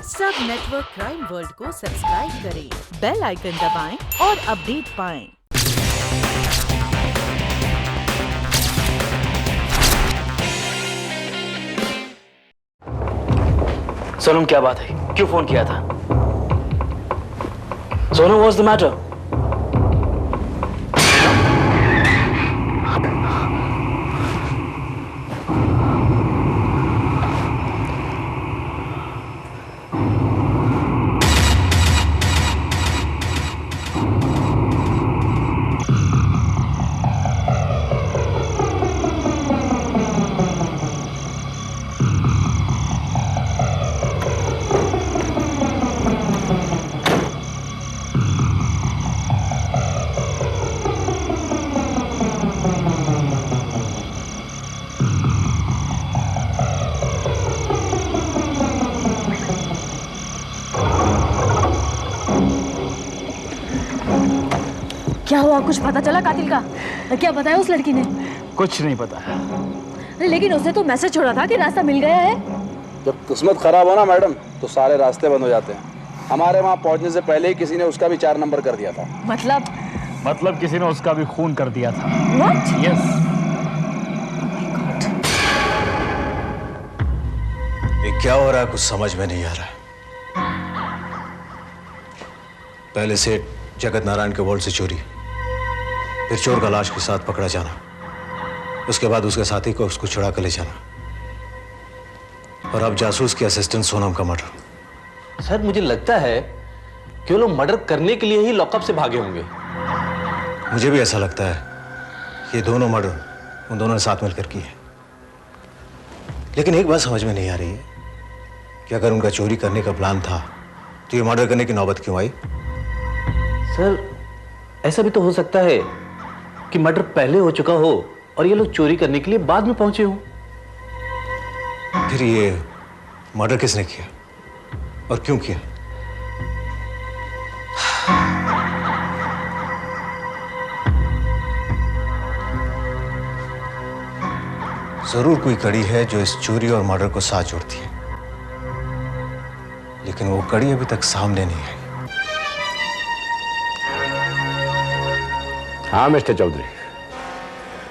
सब network crime world को subscribe करें, बेल आइकन दबाएं और अपडेट पाएं। सोनम, क्या बात है? क्यों फोन किया था? Sonam, what's the matter? क्या हुआ? कुछ पता चला कातिल का? क्या बताया उस लड़की ने? कुछ नहीं पता। लेकिन उसने तो मैसेज छोड़ा था कि रास्ता मिल गया है। जब किस्मत खराब हो ना मैडम, तो सारे रास्ते बंद हो जाते हैं। हमारे वहाँ पहुँचने से पहले ही किसी ने उसका भी 4 नंबर कर दिया था। मतलब किसी ने उसका भी खून कर दिया था। What? यस। ये क्या हो रहा है? कुछ समझ में नहीं आ रहा। पहले से जगत नारायण के वॉल्ट से चोरी, फिर चोर का लाश के साथ पकड़ा जाना, उसके बाद उसके साथी को उसको छुड़ा कर ले जाना, और अब जासूस की असिस्टेंट सोनम का मर्डर। सर, मुझे लगता है कि वो लोग मर्डर करने के लिए ही लॉकअप से भागे होंगे। मुझे भी ऐसा लगता है ये दोनों मर्डर उन दोनों ने साथ मिलकर किए। लेकिन एक बात समझ में नहीं आ रही है कि अगर उनका चोरी करने का प्लान था तो ये मर्डर करने की नौबत क्यों आई? सर, ऐसा भी तो हो सकता है कि मर्डर पहले हो चुका हो और ये लोग चोरी करने के लिए बाद में पहुंचे हो। फिर ये मर्डर किसने किया और क्यों किया? जरूर कोई कड़ी है जो इस चोरी और मर्डर को साथ जोड़ती है, लेकिन वो कड़ी अभी तक सामने नहीं आई। हाँ मिस्टर चौधरी,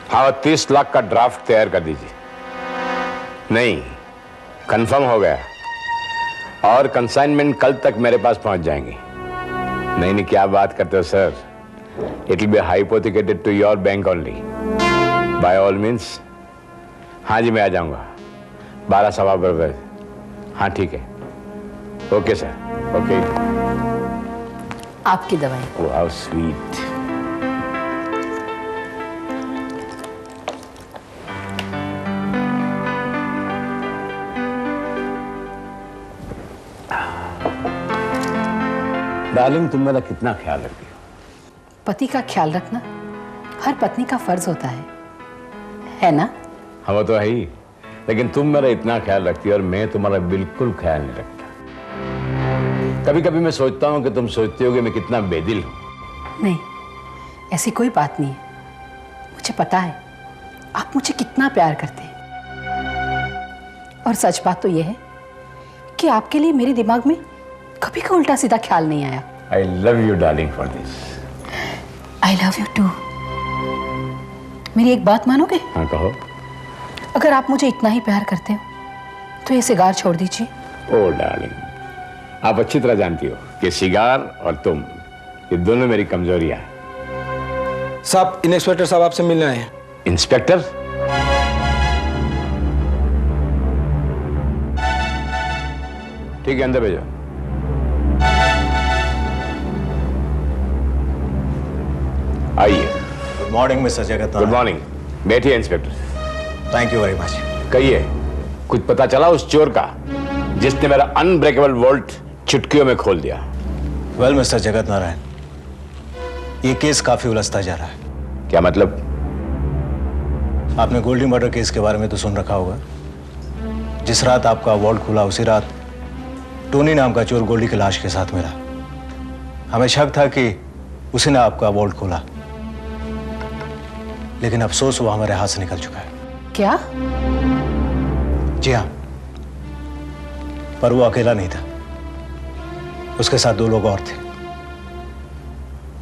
हाँ 30 लाख का ड्राफ्ट तैयार कर दीजिए। नहीं, कंफर्म हो गया और कंसाइनमेंट कल तक मेरे पास पहुंच जाएंगे। नहीं नहीं, क्या बात करते हो sir? It will be hypothecated to your bank only. By all means. हाँ जी, मैं आ जाऊंगा 12:15 बजे। हाँ ठीक है, ओके सर, ओके। आपकी दवाई। Oh how sweet. डार्लिंग, तुम मेरा कितना ख्याल रखती हो? पति का ख्याल रखना हर पत्नी का फर्ज होता है ना? हाँ वो तो है ही, लेकिन तुम मेरा इतना ख्याल रखती हो और मैं तुम्हारा बिल्कुल ख्याल नहीं रखता। कभी कभी मैं सोचता हूँ कि तुम सोचती हो कि मैं कितना बेदिल हूँ। नहीं, ऐसी कोई बात नहीं है। मुझे पता है आप मुझे कितना प्यार करते हैं, और सच बात तो यह है कि आपके लिए मेरे दिमाग में कभी का उल्टा सीधा ख्याल नहीं आया। I love you darling for this. I love you too। मेरी एक बात मानोगे? हाँ कहो। अगर आप मुझे इतना ही प्यार करते हो तो ये सिगार छोड़ दीजिए। ओ डार्लिंग, आप अच्छी तरह जानती हो कि सिगार और तुम, ये दोनों मेरी कमजोरियां हैं। साहब, इंस्पेक्टर साहब आपसे मिलने आए हैं। इंस्पेक्टर? ठीक है, अंदर भेजो। आइए। Good morning mister Jagat. Good morning. बैठिए inspector. Thank you very much. कहिए, कुछ पता चला उस चोर का जिसने मेरा अनब्रेकेबल वॉल्ट चुटकियों में खोल दिया? वेल मिस्टर जगत नारायण, ये केस काफी उलझता जा रहा है। क्या मतलब? आपने गोल्डी मर्डर केस के बारे में तो सुन रखा होगा। जिस रात आपका वॉल्ट खुला उसी रात टोनी नाम का चोर गोल्डी की लाश के साथ मिला। हमें शक था कि उसी ने आपका वॉल्ट खोला, लेकिन अफसोस वो हमारे हाथ से निकल चुका है। क्या? जी हाँ, पर वो अकेला नहीं था। उसके साथ 2 लोग और थे।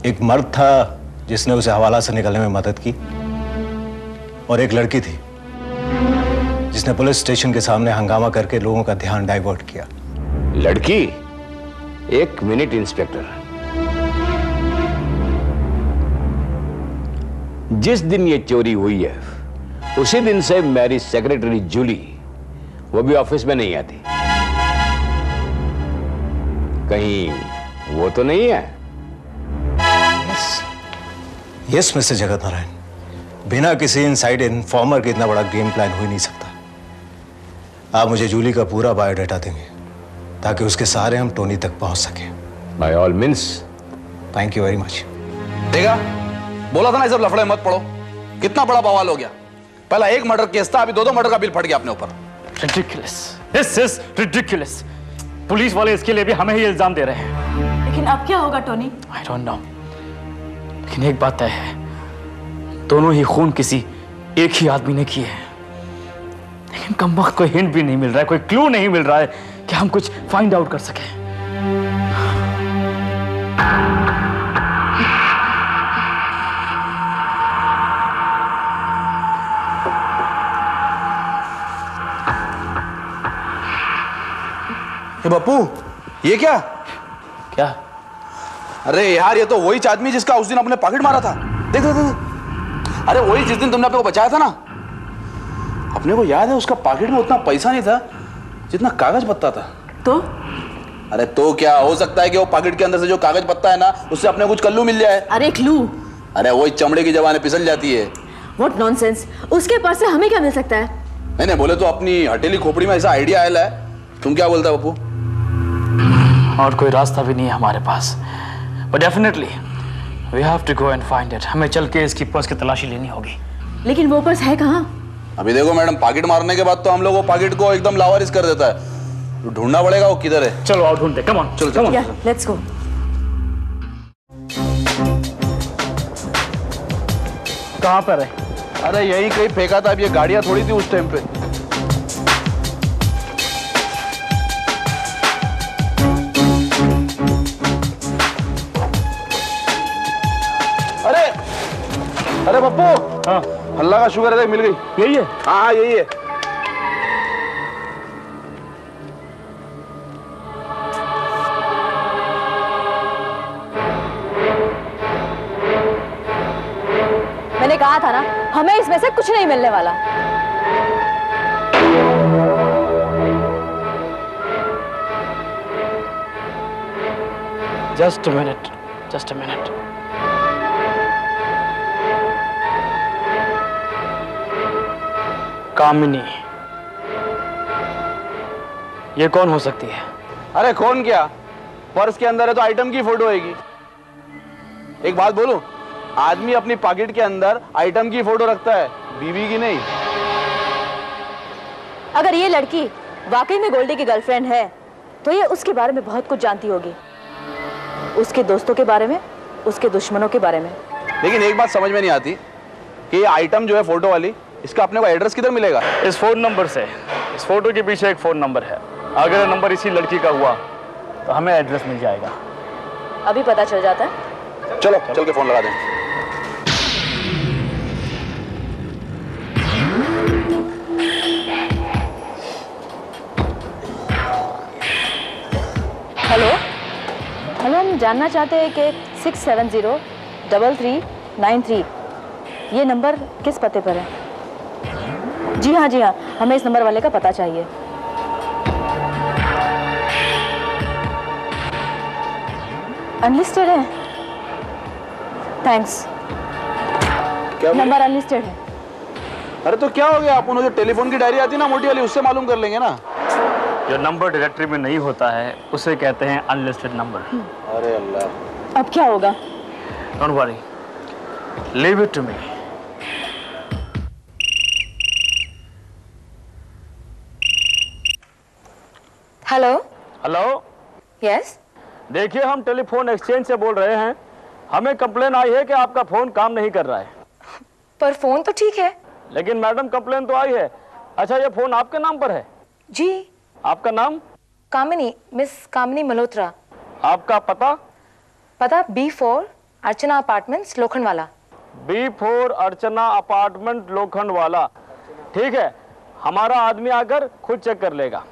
एक मर्द था जिसने उसे हवाला से निकलने में मदद की, और एक लड़की थी जिसने पुलिस स्टेशन के सामने हंगामा करके लोगों का ध्यान डाइवर्ट किया। लड़की? 1 मिनट इंस्पेक्टर, जिस दिन ये चोरी हुई है उसी दिन से मेरी सेक्रेटरी जूली वो भी ऑफिस में नहीं आती। कहीं वो तो नहीं है? यस मिस्टर जगत नारायण, बिना किसी इनसाइड इन्फॉर्मर के इतना बड़ा गेम प्लान हो ही नहीं सकता। आप मुझे जूली का पूरा बायोडाटा देंगे ताकि उसके सहारे हम टोनी तक पहुंच सके। By all means. Thank you very much. देखा, बोला था ना, ये सब लफड़े मत पड़ो। कितना बड़ा बवाल हो गया। पहला 1 मर्डर केस था, अभी 2 मर्डर का बिल फट गया अपने ऊपर। Ridiculous. This is ridiculous. Police वाले इसके लिए भी हमें ही इल्जाम दे रहे हैं। लेकिन अब क्या होगा टोनी? I don't know. लेकिन एक बात तय है, दोनों ही खून किसी एक ही आदमी ने किए हैं। लेकिन कमबख्त कोई हिंट भी नहीं मिल रहा है, कोई क्लू नहीं मिल रहा है कि हम कुछ फाइंड आउट कर सकें। बप्पू, ये क्या? क्या? अरे यार, ये तो वही आदमी जिसका उस दिन अपने पॉकेट मारा था। देख देख देख। अरे वही जिस दिन तुमने अपने को बचाया था ना। अपने को याद है उसका पॉकेट में उतना पैसा नहीं था जितना कागज पत्ता था। तो? अरे तो क्या हो सकता है कि वो पॉकेट के अंदर से जो कागज पत्ता है ना, उससे अपने कुछ कल्लू मिल जाए। अरे क्लू? अरे वही चमड़े की जबान पिसल जाती है। व्हाट नॉनसेंस, उसके पास से हमें क्या मिल सकता है? नहीं बोले तो अपनी हटेली खोपड़ी में ऐसा आइडिया आया है। तुम क्या बोलता है बप्पू? और कोई रास्ता भी नहीं है हमारे पास, but definitely we have to go and find it. हमें चल के इसकी पर्स की तलाशी लेनी होगी। लेकिन वो पर्स है कहाँ? अभी देखो मैडम, पॉकेट मारने के बाद तो हम लोग वो पॉकेट को एकदम लावारिस कर देता है। ढूंढना पड़ेगा वो किधर है। चलो आओ ढूंढते, कम ऑन, चलो कम ऑन। या लेट्स गो। कहाँ पर है? अरे यही कहीं फेंका था। अब ये गाड़ियां थोड़ी थी उस टाइम पे। अरे पप्पू, हाँ अल्लाह का शुक्र है मिल गई। यही है? हाँ यही है। मैंने कहा था ना, हमें इसमें से कुछ नहीं मिलने वाला। Just a minute, just a minute. कामिनी, ये कौन हो सकती है? अरे कौन क्या, पर्स के अंदर है तो आइटम की फोटो आएगी। एक बात बोलूं, आदमी अपनी पॉकेट के अंदर आइटम की फोटो रखता है, बीवी की नहीं। अगर ये लड़की वाकई में गोल्डी की गर्लफ्रेंड है तो ये उसके बारे में बहुत कुछ जानती होगी, उसके दोस्तों के बारे में, उसके दुश्मनों के बारे में। लेकिन एक बात समझ में नहीं आती कि ये आइटम जो है फोटो वाली, इसका अपने को एड्रेस किधर मिलेगा? इस फोन नंबर से। इस फोटो के पीछे एक फोन नंबर है। अगर नंबर इसी लड़की का हुआ तो हमें एड्रेस मिल जाएगा। अभी पता चल जाता है। चलो चल के फोन लगा दें। हेलो हेलो, हम जानना चाहते हैं कि 670-3393 ये नंबर किस पते पर है? जी हाँ, हमें इस नंबर वाले का पता चाहिए। अनलिस्टेड है? थैंक्स। क्या नंबर अनलिस्टेड है। अरे तो क्या हो गया, अपन जो टेलीफोन की डायरी आती है ना मोटी वाली, उससे मालूम कर लेंगे ना। जो नंबर डायरेक्टरी में नहीं होता है उसे कहते हैं अनलिस्टेड नंबर। अरे अल्लाह, अब क्या होगा? Don't worry, leave it to me. Hello hello, yes. देखिए हम टेलीफोन एक्सचेंज से बोल रहे हैं। हमें कंप्लेन आई है कि आपका फोन काम नहीं कर रहा है। पर फोन तो ठीक है। लेकिन मैडम कंप्लेन तो आई है। अच्छा, ये फोन आपके नाम पर है? जी। आपका नाम? कामिनी, मिस कामिनी मल्होत्रा। आपका पता? पता B4 अर्चना अपार्टमेंट्स लोखंडवाला। B4 अर्चना अपार्टमेंट लोखंडवाला। ठीक है, हमारा आदमी आकर खुद चेक कर लेगा।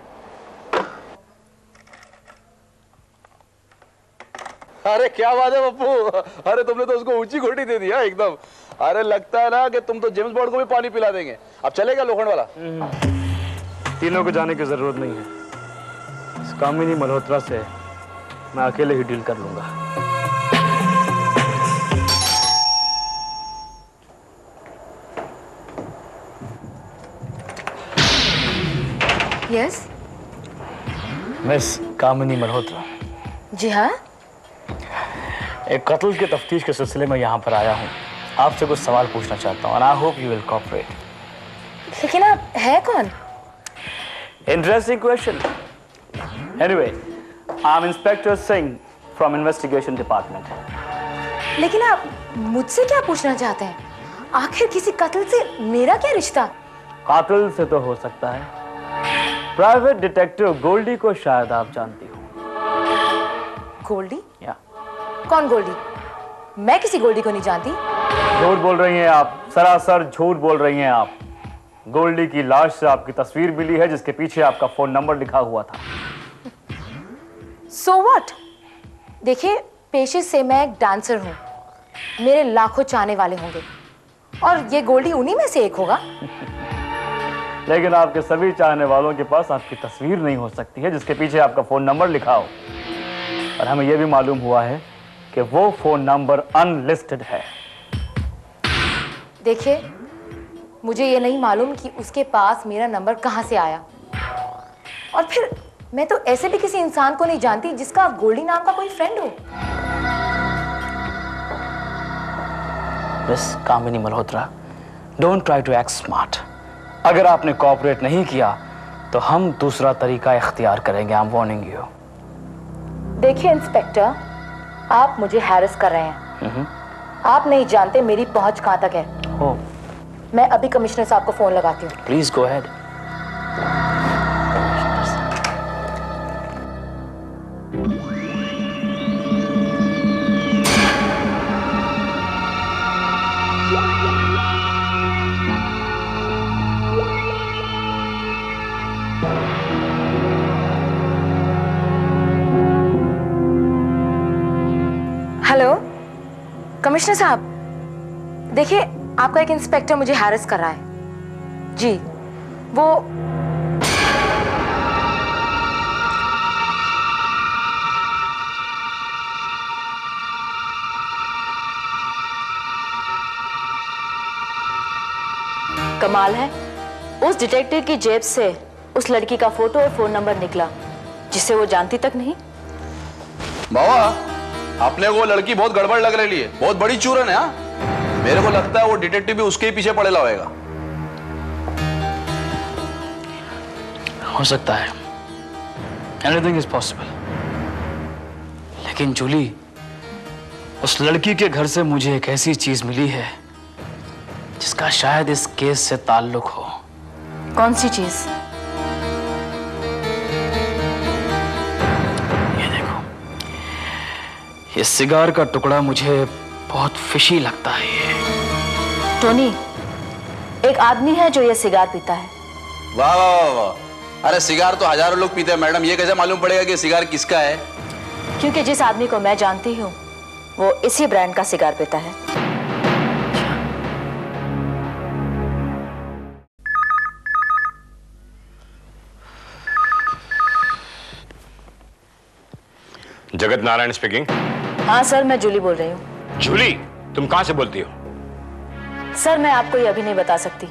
अरे क्या बात है पप्पू, अरे तुमने तो उसको ऊंची घोटी दे दिया एकदम। अरे लगता है ना कि तुम तो जेम्स बॉन्ड को भी पानी पिला देंगे। अब चलेगा लोखंडवाला? तीनों को जाने की जरूरत नहीं है। इस कामिनी मल्होत्रा से मैं अकेले ही डील कर लूंगा। यस मिस कामिनी मल्होत्रा, जी हाँ। एक कत्ल के तफ्तीश के सिलसिले में यहाँ पर आया हूँ। आपसे कुछ सवाल पूछना चाहता हूँ। I hope you will cooperate. लेकिन आप है कौन? Interesting question. Anyway, I'm Inspector Singh from Investigation Department. लेकिन आप मुझसे क्या पूछना चाहते हैं? आखिर किसी कत्ल से मेरा क्या रिश्ता? कातिल से तो हो सकता है। प्राइवेट डिटेक्टिव गोल्डी को शायद आप जानती हो। गोल्डी? या कौन गोल्डी? मैं किसी गोल्डी को नहीं जानती। झूठ बोल रही हैं आप, सरासर झूठ बोल रही हैं आप। गोल्डी की लाश से आपकी तस्वीर मिली है जिसके पीछे आपका फोन नंबर लिखा हुआ था। So what? देखिए, पेशे से मैं एक डांसर हूँ। मेरे लाखों चाहने वाले होंगे और ये गोल्डी उन्हीं में से एक होगा। लेकिन आपके सभी चाहने वालों के पास आपकी तस्वीर नहीं हो सकती है जिसके पीछे आपका फोन नंबर लिखा हो। और हमें यह भी मालूम हुआ है कि वो फोन नंबर अनलिस्टेड है। देखिए, मुझे ये नहीं मालूम कि उसके पास मेरा नंबर कहाँ से आया। और फिर मैं तो ऐसे भी किसी इंसान को नहीं जानती जिसका गोल्डी नाम का कोई फ्रेंड हो। Miss Kamini Malhotra, don't try to act smart. अगर आपने कोऑपरेट नहीं किया तो हम दूसरा तरीका इख्तियार करेंगे। I am warning you. देखिए इंस्पेक्टर, आप मुझे हैरेस कर रहे हैं। आप नहीं जानते मेरी पहुंच कहाँ तक है। Oh. मैं अभी कमिश्नर साहब को फोन लगाती हूँ। Please go ahead. Hello commissioner साहब, देखिए आपका एक इंस्पेक्टर मुझे हैरेस कर रहा है। जी, वो कमाल है, उस डिटेक्टिव की जेब से उस लड़की का फोटो और फोन नंबर निकला जिसे वो जानती तक नहीं। बाबा, अपने को लड़की बहुत गड़बड़ लग रही है, बहुत बड़ी चूरन है। हाँ, मेरे को लगता है वो डिटेक्टिव भी उसके ही पीछे पड़ेला होगा। हो सकता है, एनीथिंग इज पॉसिबल। लेकिन जूली, उस लड़की के घर से मुझे एक ऐसी चीज मिली है जिसका शायद इस केस से ताल्लुक हो। कौन सी चीज? ये देखो, ये सिगार का टुकड़ा मुझे बहुत फिशी लगता है। ये टोनी, एक आदमी है जो ये सिगार पीता है। वाह वाह वाह वाह। अरे सिगार तो हजारों लोग पीते हैं मैडम, ये कैसे मालूम पड़ेगा कि सिगार किसका है? क्योंकि जिस आदमी को मैं जानती हूँ वो इसी ब्रांड का सिगार पीता है। जगत नारायण स्पीकिंग। हाँ सर, मैं जूली बोल रही हूँ। जूली, तुम कहां से बोलती हो? सर, मैं आपको ये अभी नहीं बता सकती।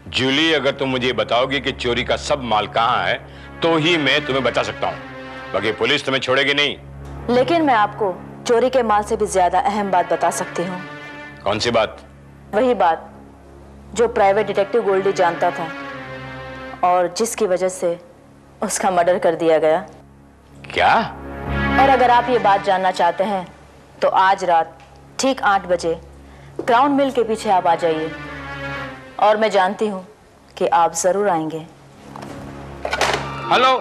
जूली, अगर तुम मुझे बताओगी कि चोरी का सब माल कहां है तो ही मैं तुम्हें बचा सकता हूं, बाकी पुलिस तुम्हें छोड़ेगी नहीं। लेकिन मैं आपको चोरी के माल से भी ज्यादा अहम बात बता सकती हूँ। कौन सी बात? वही बात जो प्राइवेट डिटेक्टिव गोल्डी जानता था और जिसकी वजह से उसका मर्डर कर दिया गया। क्या? और अगर आप ये बात जानना चाहते हैं तो आज रात ठीक 8 बजे क्राउन मिल के पीछे आप आ जाइए, और मैं जानती हूँ कि आप जरूर आएंगे। हेलो।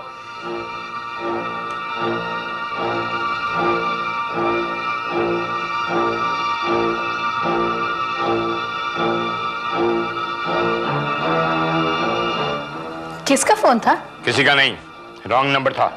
किसका फोन था? किसी का नहीं, रॉन्ग नंबर था।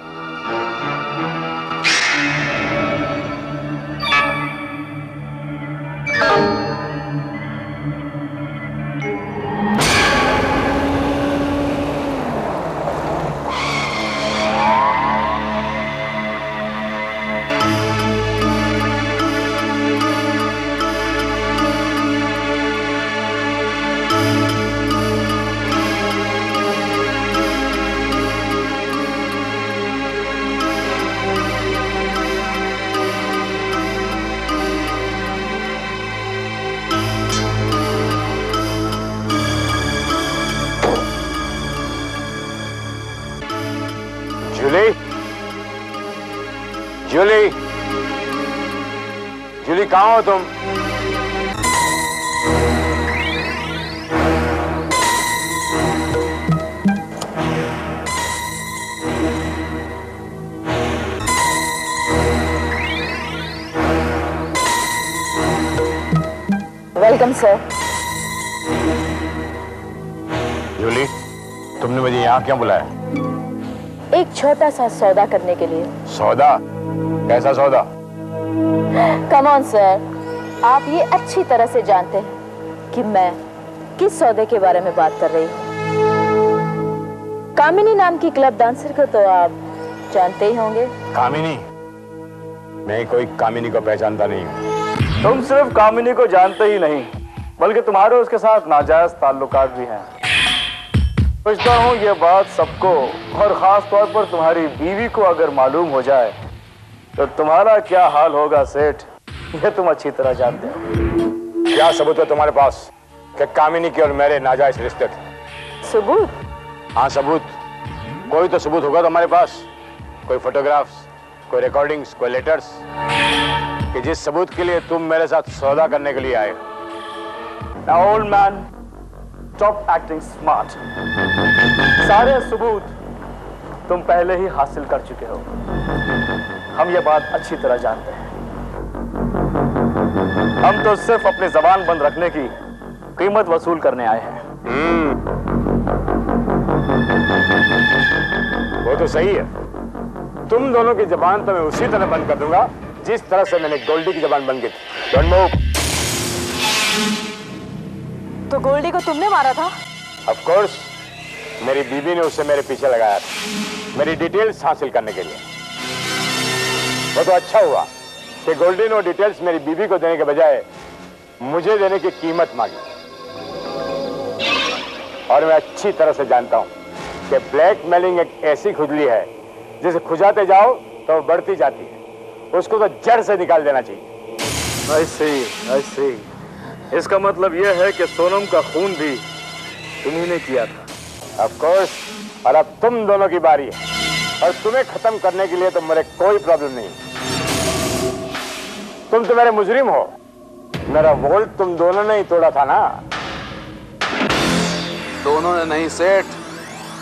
जूली, जूली, जूली कहाँ हो तुम? Welcome sir. जूली, तुमने मुझे यहाँ क्यों बुलाया? एक छोटा सा सौदा करने के लिए। सौदा? कैसा सौदा? कम ऑन सर, आप ये अच्छी तरह से जानते हैं कि मैं किस सौदे के बारे में बात कर रही हूँ। कामिनी नाम की क्लब डांसर को तो आप जानते ही होंगे। कामिनी? मैं कोई कामिनी को पहचानता नहीं हूँ। तुम सिर्फ कामिनी को जानते ही नहीं, बल्कि तुम्हारे उसके साथ नाजायज ताल्लुकात भी हैं। सोचता हूँ ये बात सबको और खास तौर पर तुम्हारी बीवी को अगर मालूम हो जाए तो तुम्हारा क्या हाल होगा सेठ, ये तुम अच्छी तरह जानते हो। क्या सबूत है तुम्हारे पास कि कामिनी के और मेरे नाजायज रिश्ते थे? सबूत? हाँ सबूत। कोई तो सबूत होगा तुम्हारे पास, कोई फोटोग्राफ्स, कोई रिकॉर्डिंग्स, कोई लेटर्स, कि जिस सबूत के लिए तुम मेरे साथ सौदा करने के लिए आए। Now old man, stop acting smart. सारे सबूत तुम पहले ही हासिल कर चुके हो, हम ये बात अच्छी तरह जानते हैं। हम तो सिर्फ अपनी जबान बंद रखने की कीमत वसूल करने आए हैं। वो तो सही है, तुम दोनों की जबान तो मैं उसी तरह बंद कर दूंगा जिस तरह से मैंने गोल्डी की जबान बंद की थी। Don't move. तो गोल्डी को तुमने मारा था? Of course, मेरी बीबी ने उसे मेरे पीछे लगाया था, मेरी डिटेल्स हासिल करने के लिए। वो तो अच्छा हुआ कि गोल्डी ने वो डिटेल्स मेरी बीबी को देने के बजाय मुझे देने की कीमत मांगी। और मैं अच्छी तरह से जानता हूं कि ब्लैकमेलिंग एक ऐसी खुजली है जिसे खुजाते जाओ तो वो बढ़ती जाती है, उसको तो जड़ से निकाल देना चाहिए। I see, I see. इसका मतलब यह है कि सोनम का खून भी तुम्ही ने किया था। Of course, और अब तुम दोनों की बारी है और तुम्हें खत्म करने के लिए तो मेरे कोई प्रॉब्लम नहीं। तुम तो मेरे मुजरिम हो, मेरा वोल्ट तुम दोनों ने ही तोड़ा था ना? दोनों ने नहीं सेठ,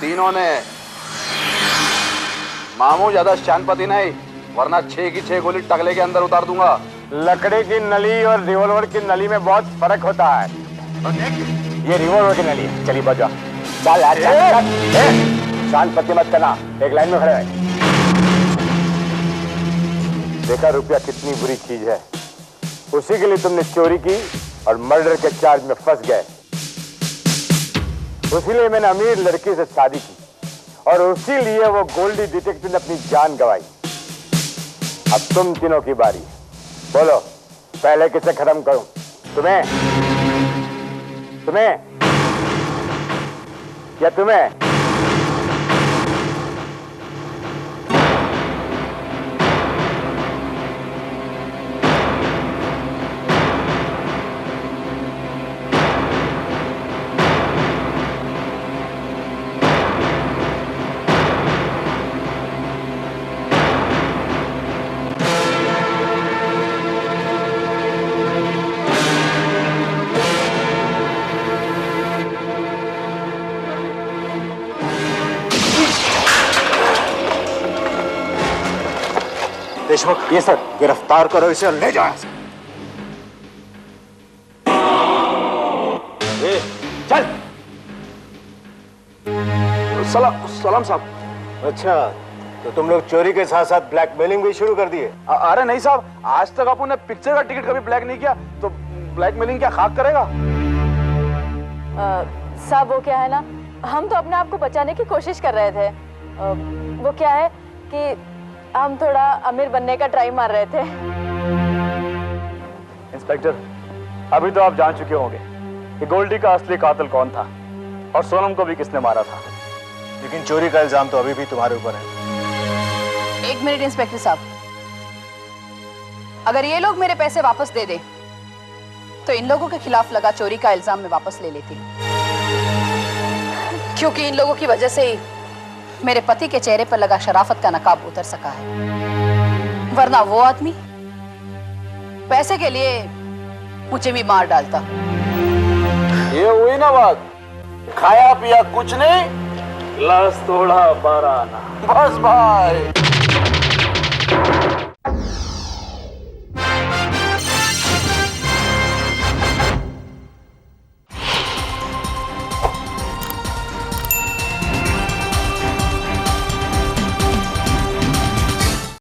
तीनों ने। मामू ज्यादा शानपति नहीं, वरना 6 की 6 गोली टकले के अंदर उतार दूंगा। लकड़ी की नली और रिवॉल्वर की नली में बहुत फर्क होता है। ये रिवॉल्वर की नली है। चलिए बजा। चल यार, शानपति मत करना, एक लाइन में खड़े रहे। देखा रुपया कितनी बुरी चीज है, उसी के लिए तुमने चोरी की और मर्डर के चार्ज में फंस गए। उसी लिए मैंने अमीर लड़की से शादी की और उसी लिए वो गोल्डी डिटेक्टिव ने अपनी जान गंवाई। अब तुम तीनों की बारी, बोलो पहले किसे खत्म करूं? तुम्हें या तुम्हें? देशमुख, ये सर, गिरफ्तार करो इसे और ले जाओ। चल। सलाम साहब। अच्छा, तो तुम लोग चोरी के साथ साथ ब्लैकमेलिंग भी शुरू कर दिए? अरे नहीं साहब, आज तक आपने पिक्चर का टिकट कभी ब्लैक नहीं किया, तो ब्लैकमेलिंग क्या खाक करेगा? साहब वो क्या है ना, हम तो अपने आप को बचाने की कोशिश कर रहे थे। वो क्या है कि हम थोड़ा अमीर बनने का ट्राई मार रहे थे। इंस्पेक्टर, अभी तो आप जान चुके होंगे कि गोल्डी का असली कातिल कौन था और सोनम को भी किसने मारा था। लेकिन चोरी का इल्जाम तो अभी भी तुम्हारे ऊपर है। एक मिनट इंस्पेक्टर साहब, अगर ये लोग मेरे पैसे वापस दे दें तो इन लोगों के खिलाफ लगा चोरी का इल्जाम मैं वापस ले लेती, क्योंकि इन लोगों की वजह से ही मेरे पति के चेहरे पर लगा शराफत का नकाब उतर सका है, वरना वो आदमी पैसे के लिए मुझे भी मार डालता। ये हुई ना बात, खाया पिया कुछ नहीं, गिलास तोड़ा 12 आना। बस भाई।